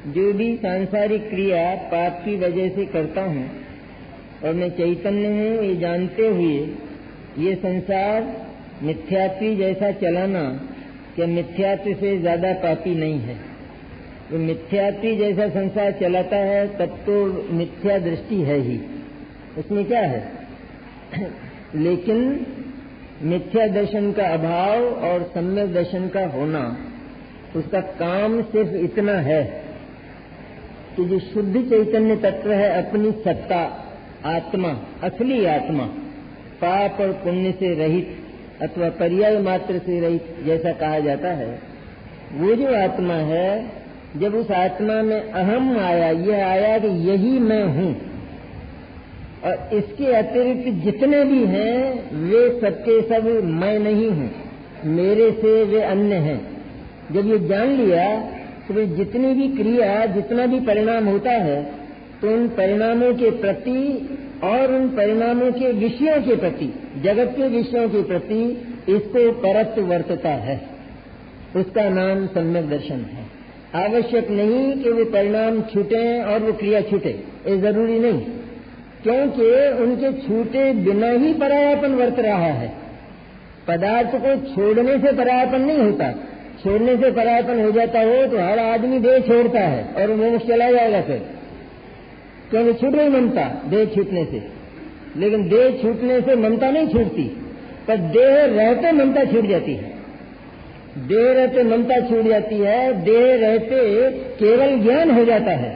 जो भी सांसारिक क्रिया पाप की वजह से करता हूँ और मैं चैतन्य हूँ ये जानते हुए ये संसार मिथ्यात्व जैसा चलाना क्या मिथ्यात्व से ज्यादा पापी नहीं है? तो मिथ्यात्व जैसा संसार चलाता है तब तो मिथ्या दृष्टि है ही, उसमें क्या है? लेकिन मिथ्या दर्शन का अभाव और सम्यक दर्शन का होना, उसका काम सिर्फ इतना है कि जो शुद्ध चैतन्य तत्व है, अपनी सत्ता, आत्मा, असली आत्मा, पाप और पुण्य से रहित अथवा पर्याय मात्र से रहित जैसा कहा जाता है, वो जो आत्मा है, जब उस आत्मा में अहम आया, यह आया कि यही मैं हूँ और इसके अतिरिक्त जितने भी हैं वे सबके सब मैं नहीं हूँ, मेरे से वे अन्य हैं। जब ये जान लिया तो वे जितनी भी क्रिया, जितना भी परिणाम होता है, तो उन परिणामों के प्रति और उन परिणामों के विषयों के प्रति, जगत के विषयों के प्रति इसको परत वर्तता है। उसका नाम सम्यक दर्शन है। आवश्यक नहीं कि वो परिणाम छूटे और वो क्रिया छूटे, ये जरूरी नहीं, क्योंकि उनके छूटे बिना ही परायापन वर्त रहा है। पदार्थ को छोड़ने से परायापन नहीं होता। छोड़ने से परायापन हो जाता हो तो हर आदमी देह छोड़ता है और मोक्ष चला जाएगा फिर, क्योंकि छूट नहीं ममता देह छूटने से। लेकिन देह छूटने से ममता नहीं छूटती, पर देह रहते ममता छूट जाती है। देह रहते ममता छूट जाती है, देह रहते केवल ज्ञान हो जाता है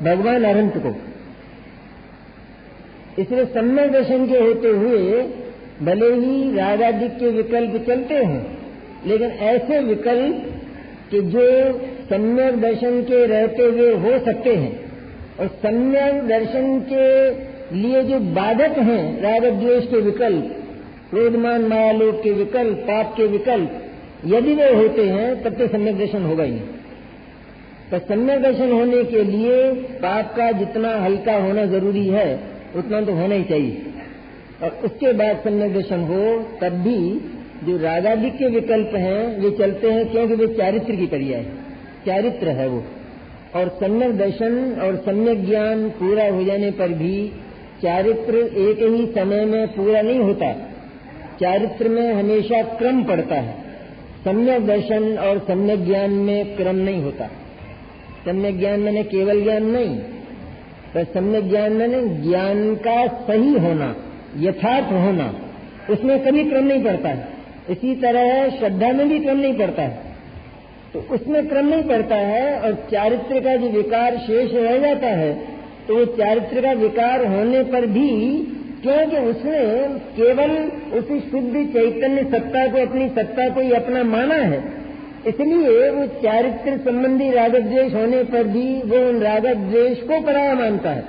भगवान अनंत को। इसलिए सम्यक दर्शन के होते हुए भले ही रागादिक के विकल्प चलते हैं, लेकिन ऐसे विकल्प कि जो सम्यक दर्शन के रहते हुए हो सकते हैं, और सम्यक दर्शन के लिए जो बाधक हैं, राग द्वेष के विकल्प, क्रोधमान मायालोभ के विकल्प, पाप के विकल्प, यदि वे होते हैं तब तो सम्यक दर्शन होगा ही। तो सम्यक दर्शन होने के लिए पाप का जितना हल्का होना जरूरी है उतना तो होना ही चाहिए, और उसके बाद सम्यक दर्शन हो तब भी जो रागादिक के विकल्प हैं वे चलते हैं, क्योंकि वे चारित्र की पर्याय है, चारित्र है वो। और सम्यक दर्शन और सम्यक ज्ञान पूरा हो जाने पर भी चारित्र एक ही समय में पूरा नहीं होता, चारित्र में हमेशा क्रम पड़ता है। सम्यक दर्शन और सम्यक ज्ञान में क्रम नहीं होता। सम्यक ज्ञान मैंने केवल ज्ञान नहीं, पर सम्यक ज्ञान मैंने ज्ञान का सही होना, यथार्थ होना, उसमें कभी क्रम नहीं पड़ता है। इसी तरह श्रद्धा में भी क्रम नहीं पड़ता है, तो उसमें क्रम नहीं पड़ता है। और चारित्र का जो विकार शेष रह जाता है, तो वो चारित्र का विकार होने पर भी, क्योंकि उसने केवल उसी शुद्ध चैतन्य सत्ता को, अपनी सत्ता को ही अपना माना है, इसलिए वो चारित्र संबंधी रागद्वेष होने पर भी वो उन रागद्वेष को पराया मानता है,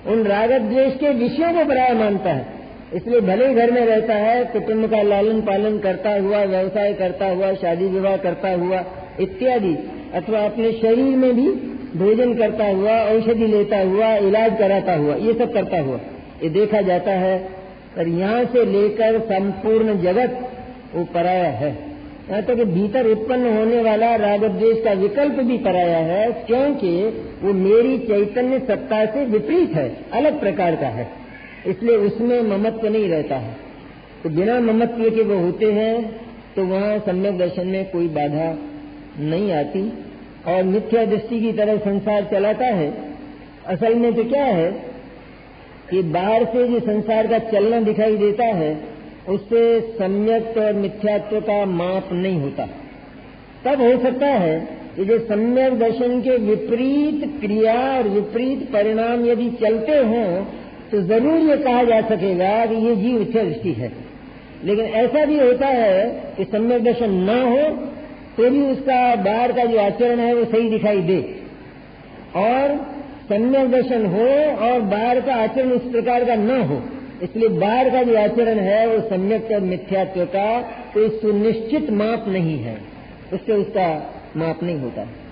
उन रागद्वेष के विषयों को पराया मानता है। इसलिए भले ही घर में रहता है, कुटुंब का लालन पालन करता हुआ, व्यवसाय करता हुआ, शादी विवाह करता हुआ इत्यादि, अथवा अपने शरीर में भी भोजन करता हुआ, औषधि लेता हुआ, इलाज कराता हुआ, ये सब करता हुआ ये देखा जाता है। पर यहाँ से लेकर संपूर्ण जगत वो पराया है। यहाँ तक कि भीतर उत्पन्न होने वाला रागद्वेष का विकल्प भी पराया है, क्योंकि वो मेरी चैतन्य सत्ता से विपरीत है, अलग प्रकार का है, इसलिए उसमें ममत्व नहीं रहता है। तो बिना ममत्व के वो होते हैं, तो वहाँ सम्यक दर्शन में कोई बाधा नहीं आती और मिथ्या दृष्टि की तरह संसार चलाता है। असल में तो क्या है कि बाहर से जो संसार का चलना दिखाई देता है, उससे सम्यक और मिथ्यात्व का माप नहीं होता। तब हो सकता है कि जो सम्यक दर्शन के विपरीत क्रिया और विपरीत परिणाम यदि चलते हों, तो जरूर ये कहा जा सकेगा कि ये जीव मिथ्या दृष्टि है। लेकिन ऐसा भी होता है कि सम्यक दर्शन न हो तो भी उसका बाहर का जो आचरण है वो सही दिखाई दे, और सम्यक दर्शन हो और बाहर का आचरण उस प्रकार का न हो। इसलिए बाहर का जो आचरण है वो सम्यक और मिथ्यात्व का कोई सुनिश्चित माप नहीं है, उससे उसका माप नहीं होता है।